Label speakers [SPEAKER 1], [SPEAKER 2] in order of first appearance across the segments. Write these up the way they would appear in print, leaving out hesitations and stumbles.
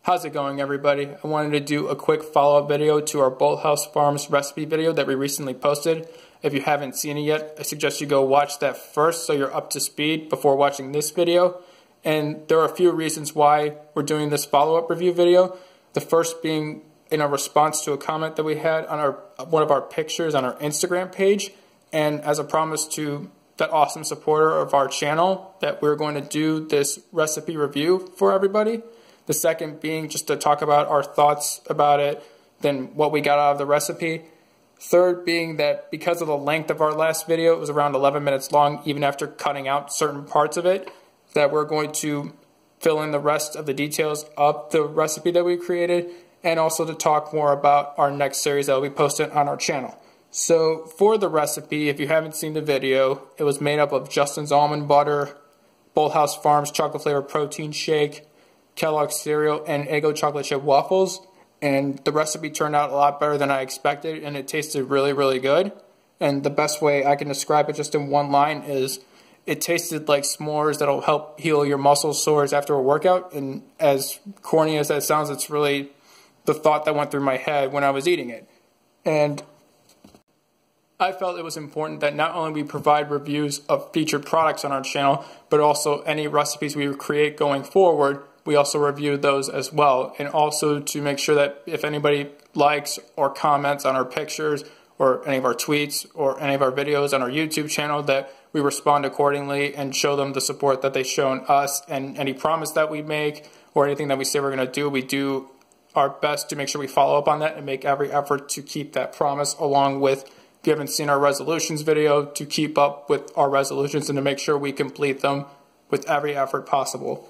[SPEAKER 1] How's it going, everybody? I wanted to do a quick follow-up video to our Bolthouse Farms recipe video that we recently posted. If you haven't seen it yet, I suggest you go watch that first so you're up to speed before watching this video. And there are a few reasons why we're doing this follow-up review video. The first being in a response to a comment that we had on one of our pictures on our Instagram page. And as a promise to that awesome supporter of our channel, that we're going to do this recipe review for everybody. The second being just to talk about our thoughts about it, then what we got out of the recipe. Third being that because of the length of our last video, it was around 11 minutes long, even after cutting out certain parts of it, that we're going to fill in the rest of the details of the recipe that we created, and also to talk more about our next series that will be posted on our channel. So for the recipe, if you haven't seen the video, it was made up of Justin's almond butter, Bolthouse Farms chocolate flavored protein shake, Kellogg's cereal, and Eggo chocolate chip waffles. And the recipe turned out a lot better than I expected, and it tasted really, really good. And the best way I can describe it just in one line is it tasted like s'mores that'll help heal your muscle sores after a workout. And as corny as that sounds, it's really the thought that went through my head when I was eating it. And I felt it was important that not only we provide reviews of featured products on our channel, but also any recipes we create going forward, we also review those as well. And also to make sure that if anybody likes or comments on our pictures or any of our tweets or any of our videos on our YouTube channel, that we respond accordingly and show them the support that they've shown us. And any promise that we make or anything that we say we're going to do, we do our best to make sure we follow up on that and make every effort to keep that promise, along with, if you haven't seen our resolutions video, to keep up with our resolutions and to make sure we complete them with every effort possible.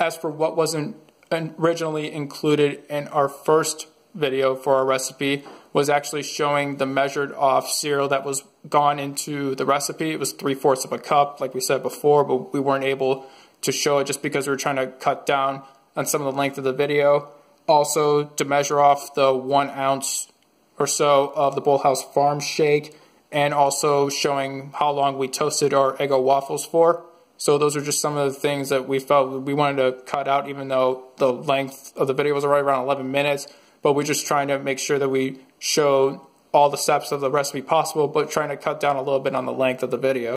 [SPEAKER 1] As for what wasn't originally included in our first video for our recipe, was actually showing the measured off cereal that was gone into the recipe. It was 3/4 of a cup, like we said before, but we weren't able to show it just because we were trying to cut down on some of the length of the video. Also, to measure off the 1 ounce or so of the Bolthouse Farms shake, and also showing how long we toasted our Eggo waffles for. So those are just some of the things that we felt we wanted to cut out, even though the length of the video was already around 11 minutes. But we're just trying to make sure that we show all the steps of the recipe possible, but trying to cut down a little bit on the length of the video.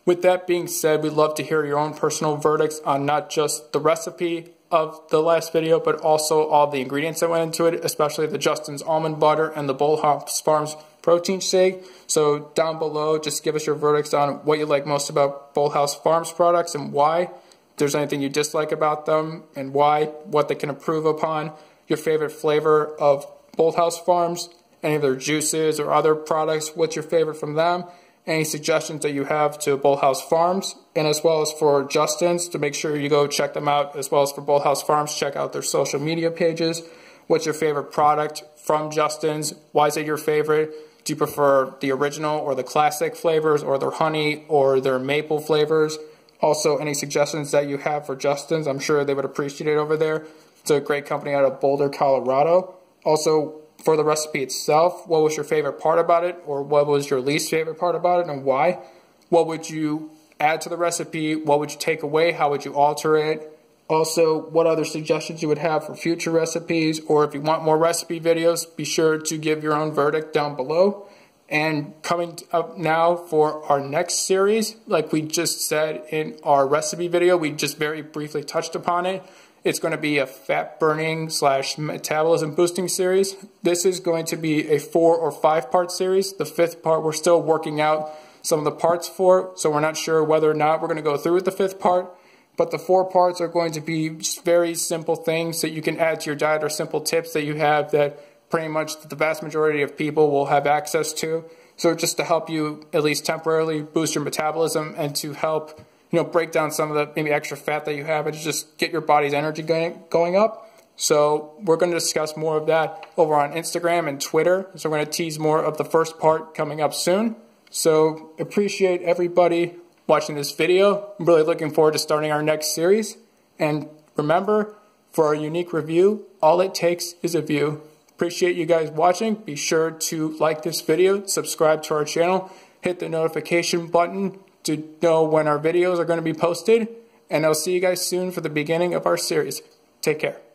[SPEAKER 1] With that being said, we'd love to hear your own personal verdicts on not just the recipe of the last video, but also all the ingredients that went into it, especially the Justin's almond butter and the Bolthouse Farms protein shake. So down below, just give us your verdicts on what you like most about Bolthouse Farms products and why. If there's anything you dislike about them and why, what they can improve upon, your favorite flavor of Bolthouse Farms, any of their juices or other products, what's your favorite from them, any suggestions that you have to Bolthouse Farms, and as well as for Justin's, to make sure you go check them out, as well as for Bolthouse Farms, check out their social media pages. What's your favorite product from Justin's? Why is it your favorite? Do you prefer the original or the classic flavors, or their honey or their maple flavors? Also, any suggestions that you have for Justin's, I'm sure they would appreciate it over there. It's a great company out of Boulder, Colorado. Also, for the recipe itself, what was your favorite part about it, or what was your least favorite part about it, and why? What would you add to the recipe? What would you take away? How would you alter it? Also, what other suggestions you would have for future recipes, or if you want more recipe videos, be sure to give your own verdict down below. And coming up now for our next series, like we just said in our recipe video, we just very briefly touched upon it. It's going to be a fat burning / metabolism boosting series. This is going to be a 4 or 5 part series. The 5th part we're still working out some of the parts for, so we're not sure whether or not we're going to go through with the 5th part. But the 4 parts are going to be just very simple things that you can add to your diet, or simple tips that you have that pretty much the vast majority of people will have access to. So just to help you at least temporarily boost your metabolism, and to help break down some of the maybe extra fat that you have, and to just get your body's energy going up. So we're going to discuss more of that over on Instagram and Twitter. So we're going to tease more of the first part coming up soon. So appreciate everybody watching this video. I'm really looking forward to starting our next series. And remember, for our unique review, all it takes is a view. Appreciate you guys watching. Be sure to like this video, subscribe to our channel, hit the notification button to know when our videos are going to be posted. And I'll see you guys soon for the beginning of our series. Take care.